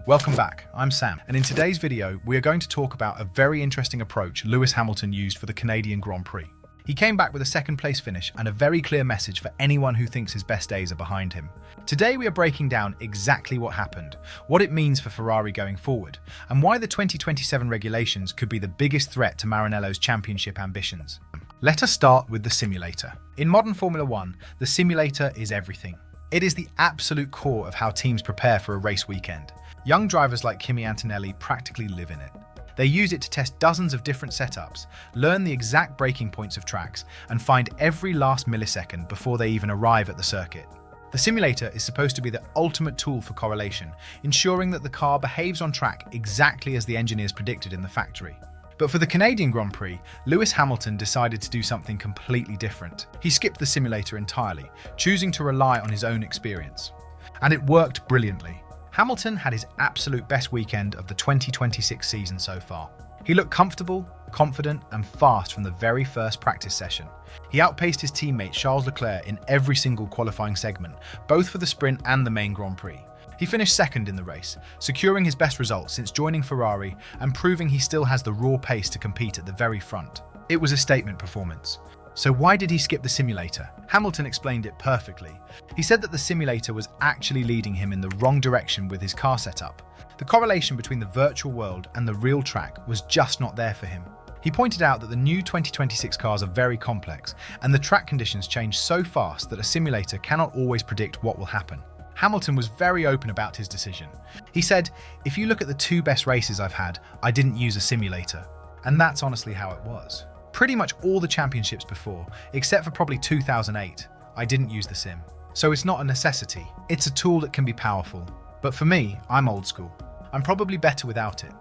Welcome back, I'm Sam, and in today's video we are going to talk about a very interesting approach Lewis Hamilton used for the Canadian Grand Prix. He came back with a second place finish and a very clear message for anyone who thinks his best days are behind him. Today we are breaking down exactly what happened, what it means for Ferrari going forward, and why the 2027 regulations could be the biggest threat to Maranello's championship ambitions. Let us start with the simulator. In modern Formula 1, the simulator is everything. It is the absolute core of how teams prepare for a race weekend. Young drivers like Kimi Antonelli practically live in it. They use it to test dozens of different setups, learn the exact braking points of tracks, and find every last millisecond before they even arrive at the circuit. The simulator is supposed to be the ultimate tool for correlation, ensuring that the car behaves on track exactly as the engineers predicted in the factory. But for the Canadian Grand Prix, Lewis Hamilton decided to do something completely different. He skipped the simulator entirely, choosing to rely on his own experience. And it worked brilliantly. Hamilton had his absolute best weekend of the 2026 season so far. He looked comfortable, confident, and fast from the very first practice session. He outpaced his teammate Charles Leclerc in every single qualifying segment, both for the sprint and the main Grand Prix. He finished second in the race, securing his best result since joining Ferrari and proving he still has the raw pace to compete at the very front. It was a statement performance. So why did he skip the simulator? Hamilton explained it perfectly. He said that the simulator was actually leading him in the wrong direction with his car setup. The correlation between the virtual world and the real track was just not there for him. He pointed out that the new 2026 cars are very complex and the track conditions change so fast that a simulator cannot always predict what will happen. Hamilton was very open about his decision. He said, "If you look at the two best races I've had, I didn't use a simulator." And that's honestly how it was. Pretty much all the championships before, except for probably 2008, I didn't use the sim. So it's not a necessity. It's a tool that can be powerful. But for me, I'm old school. I'm probably better without it.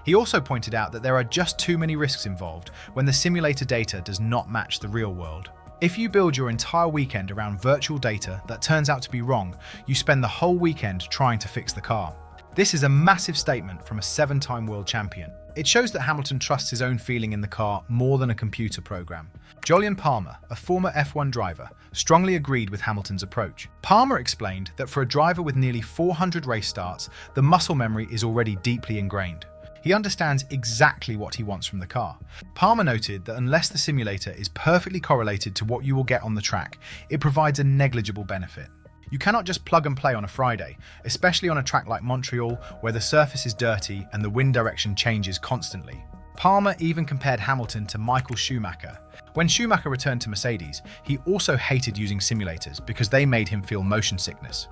He also pointed out that there are just too many risks involved when the simulator data does not match the real world. If you build your entire weekend around virtual data that turns out to be wrong, you spend the whole weekend trying to fix the car. This is a massive statement from a 7-time world champion. It shows that Hamilton trusts his own feeling in the car more than a computer program. Jolyon Palmer, a former F1 driver, strongly agreed with Hamilton's approach. Palmer explained that for a driver with nearly 400 race starts, the muscle memory is already deeply ingrained. He understands exactly what he wants from the car. Palmer noted that unless the simulator is perfectly correlated to what you will get on the track, it provides a negligible benefit. You cannot just plug and play on a Friday, especially on a track like Montreal where the surface is dirty and the wind direction changes constantly. Palmer even compared Hamilton to Michael Schumacher. When Schumacher returned to Mercedes, he also hated using simulators because they made him feel motion sickness.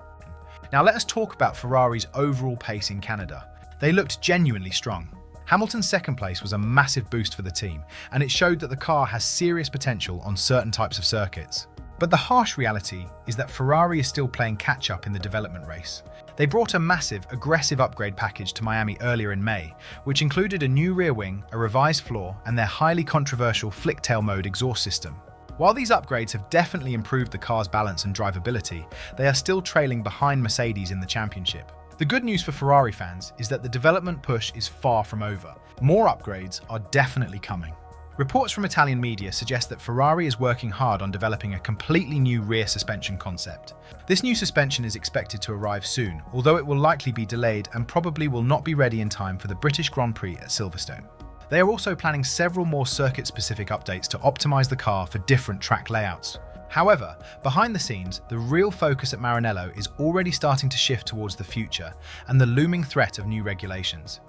Now let us talk about Ferrari's overall pace in Canada. They looked genuinely strong. Hamilton's second place was a massive boost for the team, and it showed that the car has serious potential on certain types of circuits. But the harsh reality is that Ferrari is still playing catch-up in the development race. They brought a massive, aggressive upgrade package to Miami earlier in May, which included a new rear wing, a revised floor, and their highly controversial flick-tail mode exhaust system. While these upgrades have definitely improved the car's balance and drivability, they are still trailing behind Mercedes in the championship. The good news for Ferrari fans is that the development push is far from over. More upgrades are definitely coming. Reports from Italian media suggest that Ferrari is working hard on developing a completely new rear suspension concept. This new suspension is expected to arrive soon, although it will likely be delayed and probably will not be ready in time for the British Grand Prix at Silverstone. They are also planning several more circuit-specific updates to optimize the car for different track layouts. However, behind the scenes, the real focus at Maranello is already starting to shift towards the future and the looming threat of new regulations.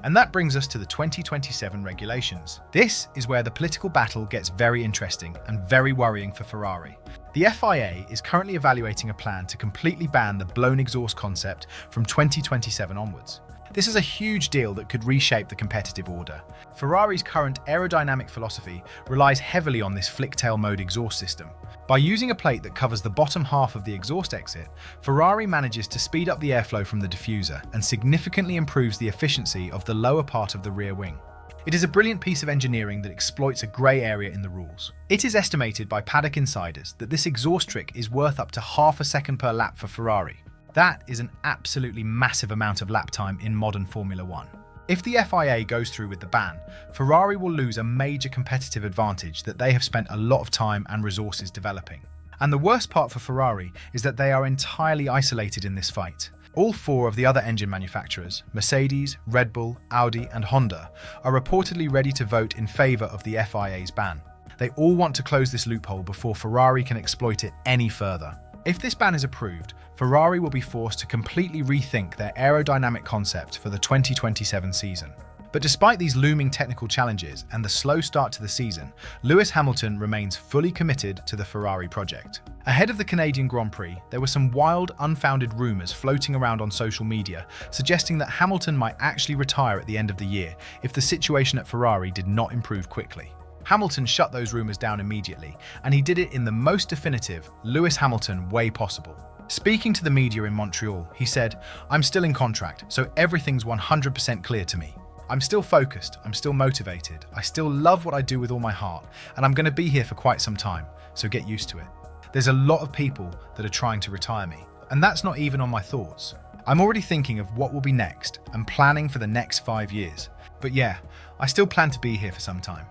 And that brings us to the 2027 regulations. This is where the political battle gets very interesting and very worrying for Ferrari. The FIA is currently evaluating a plan to completely ban the blown exhaust concept from 2027 onwards. This is a huge deal that could reshape the competitive order. Ferrari's current aerodynamic philosophy relies heavily on this flick-tail mode exhaust system. By using a plate that covers the bottom half of the exhaust exit, Ferrari manages to speed up the airflow from the diffuser and significantly improves the efficiency of the lower part of the rear wing. It is a brilliant piece of engineering that exploits a grey area in the rules. It is estimated by paddock insiders that this exhaust trick is worth up to half a second per lap for Ferrari. That is an absolutely massive amount of lap time in modern Formula 1. If the FIA goes through with the ban, Ferrari will lose a major competitive advantage that they have spent a lot of time and resources developing. And the worst part for Ferrari is that they are entirely isolated in this fight. All four of the other engine manufacturers, Mercedes, Red Bull, Audi, and Honda, are reportedly ready to vote in favour of the FIA's ban. They all want to close this loophole before Ferrari can exploit it any further. If this ban is approved, Ferrari will be forced to completely rethink their aerodynamic concept for the 2027 season. But despite these looming technical challenges and the slow start to the season, Lewis Hamilton remains fully committed to the Ferrari project. Ahead of the Canadian Grand Prix, there were some wild, unfounded rumours floating around on social media suggesting that Hamilton might actually retire at the end of the year if the situation at Ferrari did not improve quickly. Hamilton shut those rumours down immediately, and he did it in the most definitive Lewis Hamilton way possible. Speaking to the media in Montreal, he said, "I'm still in contract, so everything's 100% clear to me. I'm still focused, I'm still motivated, I still love what I do with all my heart, and I'm going to be here for quite some time, so get used to it. There's a lot of people that are trying to retire me, and that's not even on my thoughts. I'm already thinking of what will be next and planning for the next 5 years. But yeah, I still plan to be here for some time.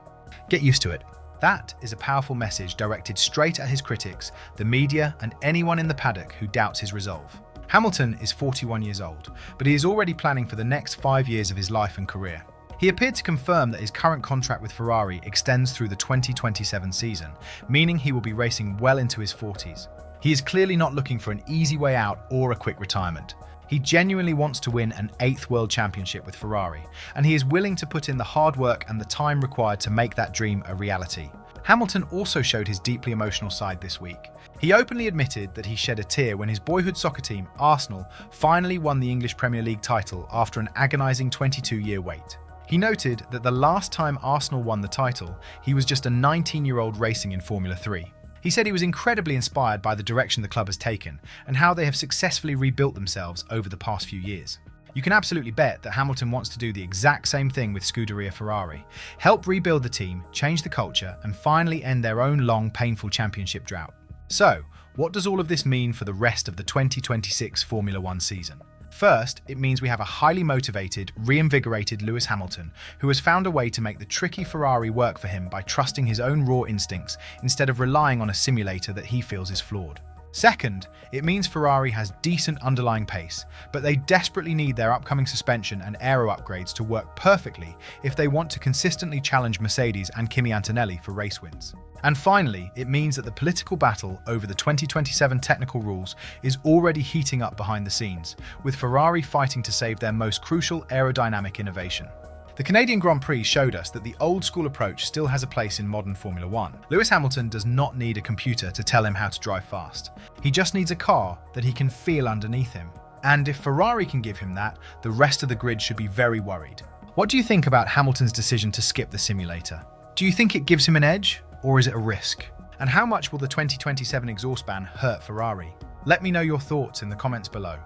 Get used to it." That is a powerful message directed straight at his critics, the media, and anyone in the paddock who doubts his resolve. Hamilton is 41 years old, but he is already planning for the next 5 years of his life and career. He appeared to confirm that his current contract with Ferrari extends through the 2027 season, meaning he will be racing well into his 40s. He is clearly not looking for an easy way out or a quick retirement. He genuinely wants to win an 8th World Championship with Ferrari, and he is willing to put in the hard work and the time required to make that dream a reality. Hamilton also showed his deeply emotional side this week. He openly admitted that he shed a tear when his boyhood soccer team, Arsenal, finally won the English Premier League title after an agonising 22-year wait. He noted that the last time Arsenal won the title, he was just a 19-year-old racing in Formula 3. He said he was incredibly inspired by the direction the club has taken and how they have successfully rebuilt themselves over the past few years. You can absolutely bet that Hamilton wants to do the exact same thing with Scuderia Ferrari, help rebuild the team, change the culture, and finally end their own long, painful championship drought. So, what does all of this mean for the rest of the 2026 Formula One season? First, it means we have a highly motivated, reinvigorated Lewis Hamilton who has found a way to make the tricky Ferrari work for him by trusting his own raw instincts instead of relying on a simulator that he feels is flawed. Second, it means Ferrari has decent underlying pace, but they desperately need their upcoming suspension and aero upgrades to work perfectly if they want to consistently challenge Mercedes and Kimi Antonelli for race wins. And finally, it means that the political battle over the 2027 technical rules is already heating up behind the scenes, with Ferrari fighting to save their most crucial aerodynamic innovation. The Canadian Grand Prix showed us that the old-school approach still has a place in modern Formula One. Lewis Hamilton does not need a computer to tell him how to drive fast. He just needs a car that he can feel underneath him. And if Ferrari can give him that, the rest of the grid should be very worried. What do you think about Hamilton's decision to skip the simulator? Do you think it gives him an edge, or is it a risk? And how much will the 2027 exhaust ban hurt Ferrari? Let me know your thoughts in the comments below.